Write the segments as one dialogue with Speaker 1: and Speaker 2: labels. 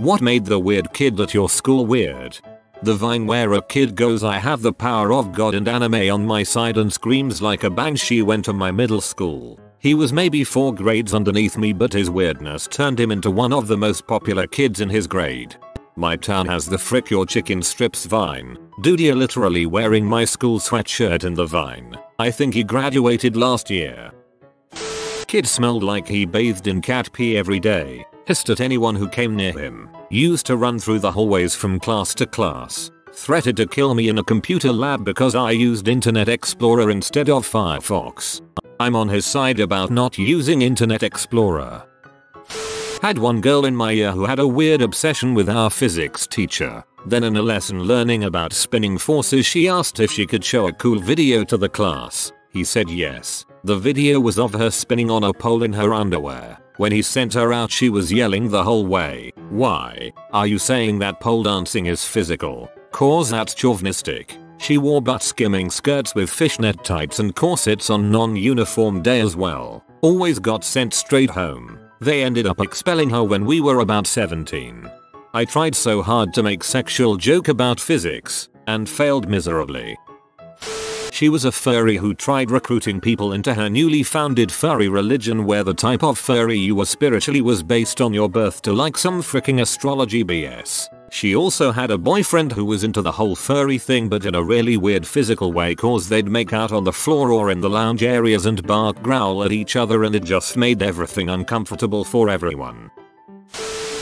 Speaker 1: What made the weird kid at your school weird? The Vine where a kid goes, "I have the power of God and anime on my side," and screams like a banshee went to my middle school. He was maybe 4 grades underneath me, but his weirdness turned him into one of the most popular kids in his grade. My town has the Frick Your Chicken Strips Vine. Dude, you're literally wearing my school sweatshirt in the Vine. I think he graduated last year. Kid smelled like he bathed in cat pee every day. Hissed at anyone who came near him. Used to run through the hallways from class to class. Threatened to kill me in a computer lab because I used Internet Explorer instead of Firefox. I'm on his side about not using Internet Explorer. Had one girl in my year who had a weird obsession with our physics teacher. Then in a lesson learning about spinning forces, she asked if she could show a cool video to the class. He said yes. The video was of her spinning on a pole in her underwear. When he sent her out, she was yelling the whole way, "Why are you saying that pole dancing is physical? Cause that's chauvinistic." She wore butt-skimming skirts with fishnet tights and corsets on non-uniform day as well. Always got sent straight home. They ended up expelling her when we were about 17. I tried so hard to make sexual joke about physics and failed miserably. She was a furry who tried recruiting people into her newly founded furry religion, where the type of furry you were spiritually was based on your birth to like some freaking astrology BS. She also had a boyfriend who was into the whole furry thing, but in a really weird physical way, cause they'd make out on the floor or in the lounge areas and bark, growl at each other, and it just made everything uncomfortable for everyone.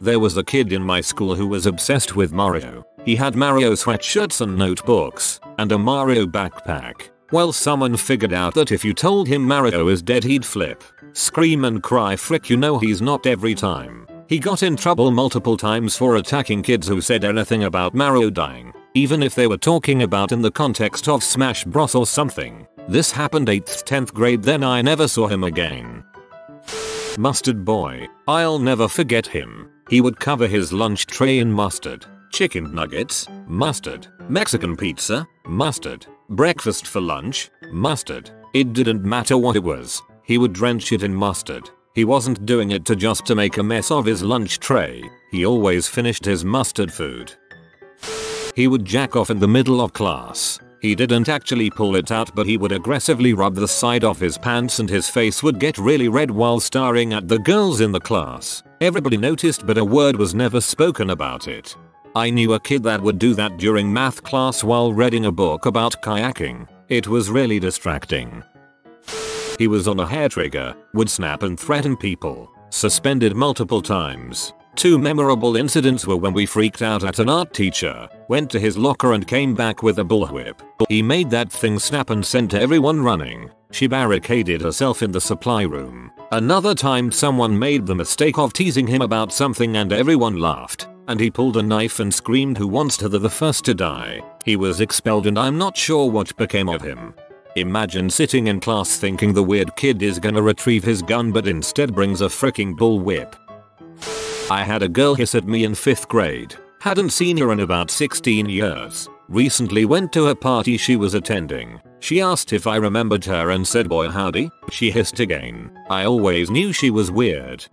Speaker 1: There was a kid in my school who was obsessed with Mario. He had Mario sweatshirts and notebooks, and a Mario backpack. Well, someone figured out that if you told him Mario is dead, he'd flip, scream and cry, "Frick, you know he's not," every time. He got in trouble multiple times for attacking kids who said anything about Mario dying, even if they were talking about in the context of Smash Bros or something. This happened 8th, 10th grade, then I never saw him again. Mustard boy. I'll never forget him. He would cover his lunch tray in mustard. Chicken nuggets, mustard. Mexican pizza, mustard. Breakfast for lunch, mustard. It didn't matter what it was. He would drench it in mustard. He wasn't doing it to make a mess of his lunch tray. He always finished his mustard food. He would jack off in the middle of class. He didn't actually pull it out, but he would aggressively rub the side of his pants and his face would get really red while staring at the girls in the class. Everybody noticed, but a word was never spoken about it. I knew a kid that would do that during math class while reading a book about kayaking. It was really distracting. He was on a hair trigger, would snap and threaten people. Suspended multiple times. 2 memorable incidents were when we freaked out at an art teacher, went to his locker and came back with a bullwhip. He made that thing snap and sent everyone running. She barricaded herself in the supply room. Another time someone made the mistake of teasing him about something and everyone laughed, and he pulled a knife and screamed, "Who wants to be the first to die?" He was expelled and I'm not sure what became of him. Imagine sitting in class thinking the weird kid is gonna retrieve his gun but instead brings a freaking bullwhip. I had a girl hiss at me in 5th grade. Hadn't seen her in about 16 years. Recently went to a party she was attending. She asked if I remembered her and said, "Boy howdy." She hissed again. I always knew she was weird.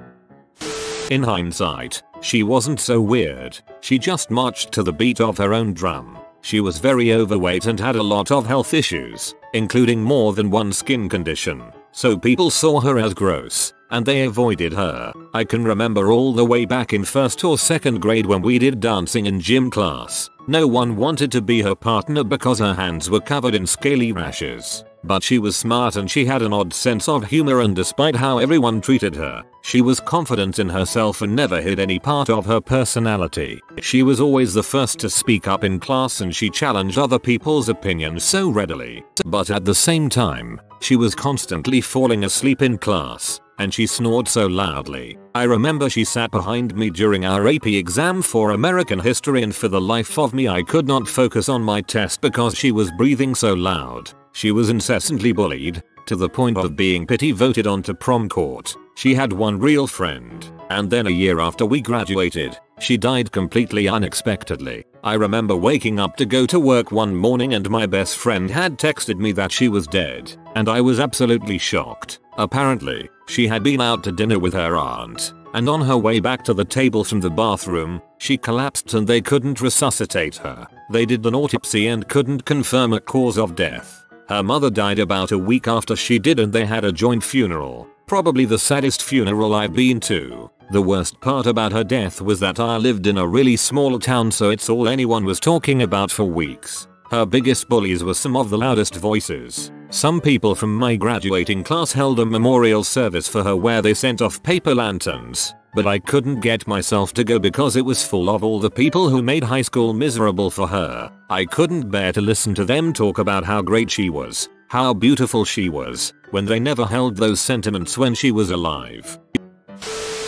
Speaker 1: In hindsight, she wasn't so weird. She just marched to the beat of her own drum. She was very overweight and had a lot of health issues, including more than one skin condition. So people saw her as gross, and they avoided her. I can remember all the way back in 1st or 2nd grade when we did dancing in gym class. No one wanted to be her partner because her hands were covered in scaly rashes. But she was smart and she had an odd sense of humor, and despite how everyone treated her, she was confident in herself and never hid any part of her personality. She was always the first to speak up in class and she challenged other people's opinions so readily. But at the same time, she was constantly falling asleep in class, and she snored so loudly. I remember she sat behind me during our AP exam for American history, and for the life of me I could not focus on my test because she was breathing so loud. She was incessantly bullied, to the point of being pity voted onto prom court. She had one real friend, and then a year after we graduated, she died completely unexpectedly. I remember waking up to go to work one morning and my best friend had texted me that she was dead, and I was absolutely shocked. Apparently, she had been out to dinner with her aunt, and on her way back to the table from the bathroom, She collapsed and they couldn't resuscitate her. They did an autopsy and couldn't confirm a cause of death. Her mother died about a week after she did and they had a joint funeral. Probably the saddest funeral I've been to. The worst part about her death was that I lived in a really small town, so it's all anyone was talking about for weeks. Her biggest bullies were some of the loudest voices. Some people from my graduating class held a memorial service for her where they sent off paper lanterns, but I couldn't get myself to go because it was full of all the people who made high school miserable for her. I couldn't bear to listen to them talk about how great she was, how beautiful she was, when they never held those sentiments when she was alive.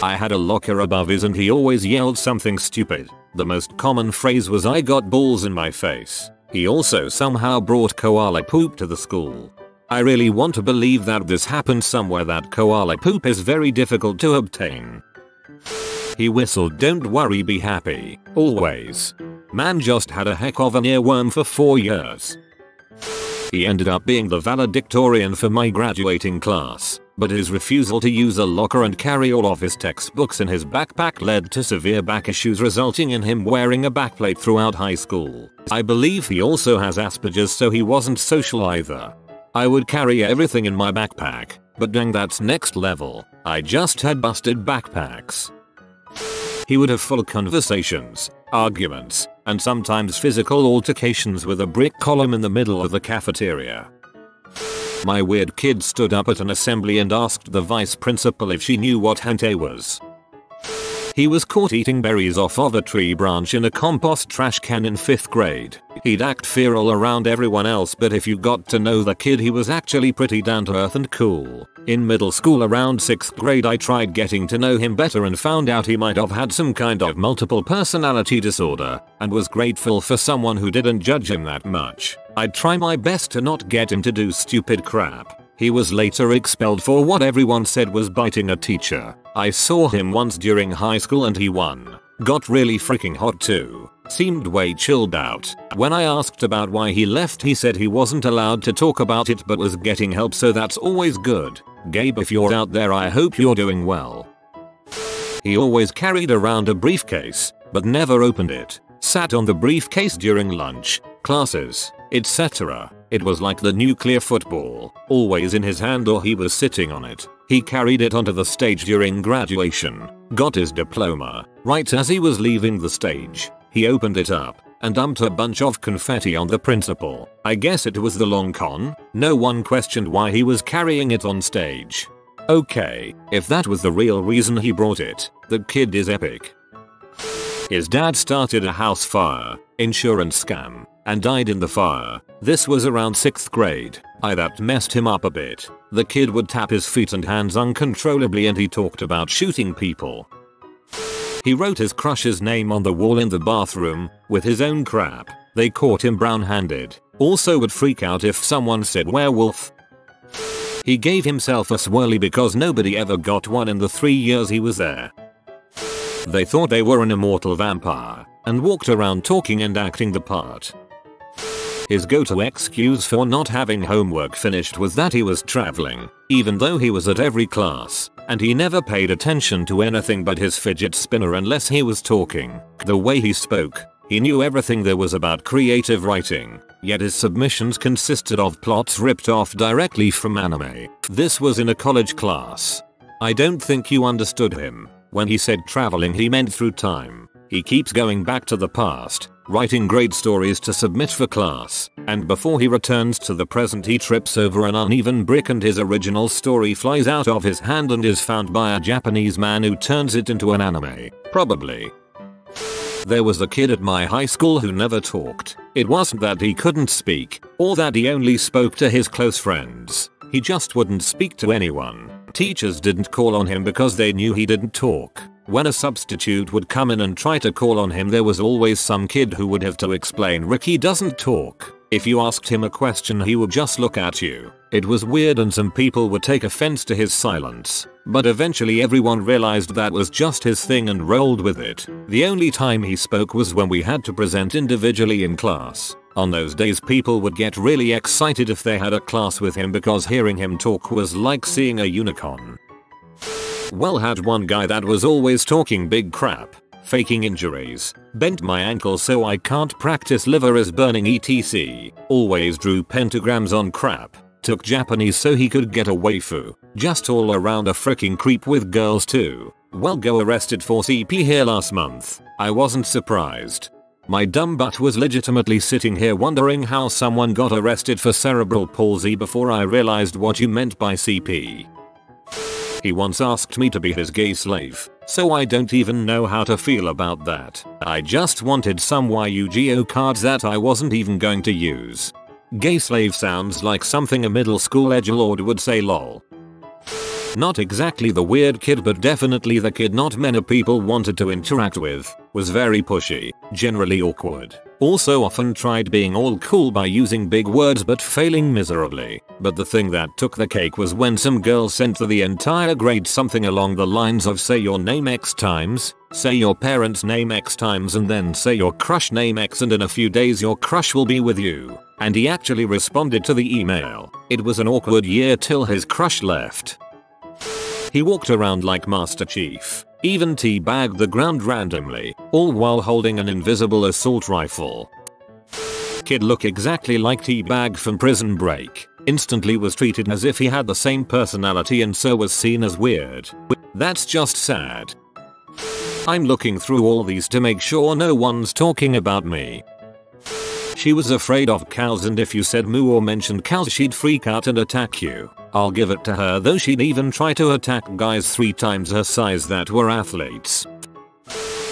Speaker 1: I had a locker above his and he always yelled something stupid. The most common phrase was "I got balls in my face." He also somehow brought koala poop to the school. I really want to believe that this happened somewhere that koala poop is very difficult to obtain. He whistled "Don't worry, be happy, always." Man just had a heck of an earworm for 4 years. He ended up being the valedictorian for my graduating class, but his refusal to use a locker and carry all of his textbooks in his backpack led to severe back issues, resulting in him wearing a backplate throughout high school. I believe he also has Asperger's, so he wasn't social either. I would carry everything in my backpack, but dang, that's next level. I just had busted backpacks. He would have full conversations, arguments, and sometimes physical altercations with a brick column in the middle of the cafeteria. My weird kid stood up at an assembly and asked the vice principal if she knew what hente was. He was caught eating berries off of a tree branch in a compost trash can in 5th grade. He'd act feral around everyone else, but if you got to know the kid, he was actually pretty down to earth and cool. In middle school around 6th grade I tried getting to know him better and found out he might have had some kind of multiple personality disorder, and was grateful for someone who didn't judge him that much. I'd try my best to not get him to do stupid crap. He was later expelled for what everyone said was biting a teacher. I saw him once during high school and he won. Got really freaking hot too. Seemed way chilled out. When I asked about why he left, he said he wasn't allowed to talk about it but was getting help, so that's always good. Gabe, if you're out there, I hope you're doing well. He always carried around a briefcase, but never opened it. Sat on the briefcase during lunch, classes, etc. It was like the nuclear football, always in his hand or he was sitting on it. He carried it onto the stage during graduation, got his diploma. Right as he was leaving the stage, he opened it up and dumped a bunch of confetti on the principal. I guess it was the long con. No one questioned why he was carrying it on stage. Okay, if that was the real reason he brought it, the kid is epic. His dad started a house fire insurance scam and died in the fire. This was around 6th grade. That messed him up a bit. The kid would tap his feet and hands uncontrollably and he talked about shooting people. He wrote his crush's name on the wall in the bathroom with his own crap. They caught him brown-handed. Also would freak out if someone said werewolf. He gave himself a swirly because nobody ever got one in the 3 years he was there. They thought they were an immortal vampire and walked around talking and acting the part. His go-to excuse for not having homework finished was that he was traveling, even though he was at every class, and he never paid attention to anything but his fidget spinner unless he was talking. The way he spoke, he knew everything there was about creative writing, yet his submissions consisted of plots ripped off directly from anime. This was in a college class. I don't think you understood him. When he said traveling, he meant through time. He keeps going back to the past, writing great stories to submit for class, and before he returns to the present he trips over an uneven brick and his original story flies out of his hand and is found by a Japanese man who turns it into an anime. Probably. There was a kid at my high school who never talked. It wasn't that he couldn't speak, or that he only spoke to his close friends. He just wouldn't speak to anyone. Teachers didn't call on him because they knew he didn't talk. When a substitute would come in and try to call on him, there was always some kid who would have to explain, "Ricky doesn't talk." If you asked him a question, he would just look at you. It was weird and some people would take offense to his silence, but eventually everyone realized that was just his thing and rolled with it. The only time he spoke was when we had to present individually in class. On those days people would get really excited if they had a class with him because hearing him talk was like seeing a unicorn. Well, had one guy that was always talking big crap. faking injuries, bent my ankle so I can't practice, liver is burning etc. Always drew pentagrams on crap, took Japanese so he could get a waifu, just all around a freaking creep with girls too. Well, go arrested for CP here last month. I wasn't surprised. My dumb butt was legitimately sitting here wondering how someone got arrested for cerebral palsy before I realized what you meant by CP. He once asked me to be his gay slave, so I don't even know how to feel about that. I just wanted some Yu-Gi-Oh cards that I wasn't even going to use. Gay slave sounds like something a middle school edgelord would say, lol. Not exactly the weird kid, but definitely the kid not many people wanted to interact with. Was very pushy, generally awkward. Also often tried being all cool by using big words but failing miserably. But the thing that took the cake was when some girl sent to the entire grade something along the lines of say your name X times, say your parents' name X times, and then say your crush name X, and in a few days your crush will be with you. And he actually responded to the email. It was an awkward year till his crush left. He walked around like Master Chief, even teabagged the ground randomly, all while holding an invisible assault rifle. Kid looked exactly like Teabag from Prison Break, instantly was treated as if he had the same personality and so was seen as weird. That's just sad. I'm looking through all these to make sure no one's talking about me. She was afraid of cows, and if you said moo or mentioned cows she'd freak out and attack you. I'll give it to her though, she'd even try to attack guys 3 times her size that were athletes.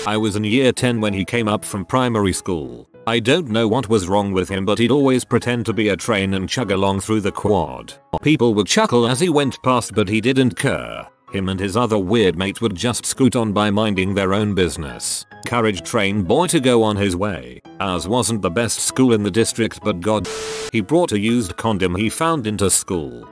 Speaker 1: I was in year 10 when he came up from primary school. I don't know what was wrong with him, but he'd always pretend to be a train and chug along through the quad. People would chuckle as he went past, but he didn't care. Him and his other weird mate would just scoot on by minding their own business. Courage train boy to go on his way. Ours wasn't the best school in the district, but god, he brought a used condom he found into school.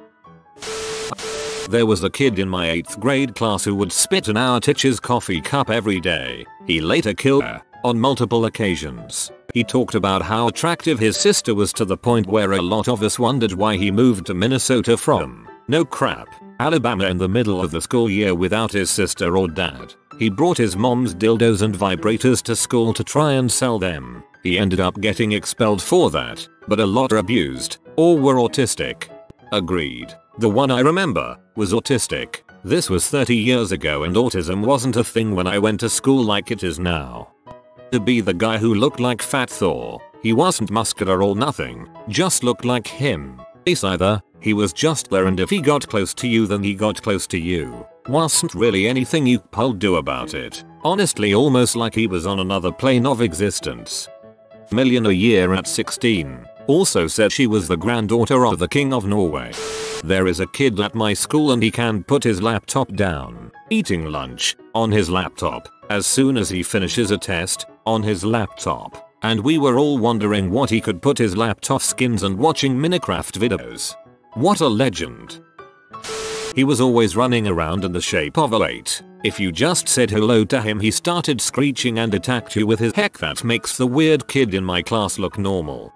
Speaker 1: There was a kid in my 8th grade class who would spit in our teacher's coffee cup every day. He later killed her on multiple occasions. He talked about how attractive his sister was to the point where a lot of us wondered why he moved to Minnesota from, no crap, Alabama in the middle of the school year without his sister or dad. He brought his mom's dildos and vibrators to school to try and sell them. He ended up getting expelled for that, but a lot are abused, or were autistic. Agreed. The one I remember was autistic. This was 30 years ago and autism wasn't a thing when I went to school like it is now. To be the guy who looked like Fat Thor. He wasn't muscular or nothing, just looked like him. It's either he was just there and if he got close to you then he got close to you. Wasn't really anything you could do about it. Honestly, almost like he was on another plane of existence. Million a year at 16. Also said she was the granddaughter of the King of Norway. There is a kid at my school and he can put his laptop down, eating lunch, on his laptop, as soon as he finishes a test, on his laptop. And we were all wondering what he could put his laptop skins and watching Minecraft videos. What a legend. He was always running around in the shape of a 8. If you just said hello to him he started screeching and attacked you with his heck. That makes the weird kid in my class look normal.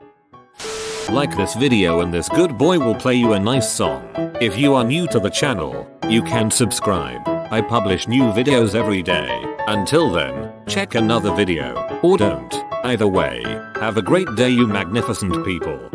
Speaker 1: Like this video and this good boy will play you a nice song. If you are new to the channel, you can subscribe. I publish new videos every day. Until then, check another video, or don't. Either way, have a great day you magnificent people.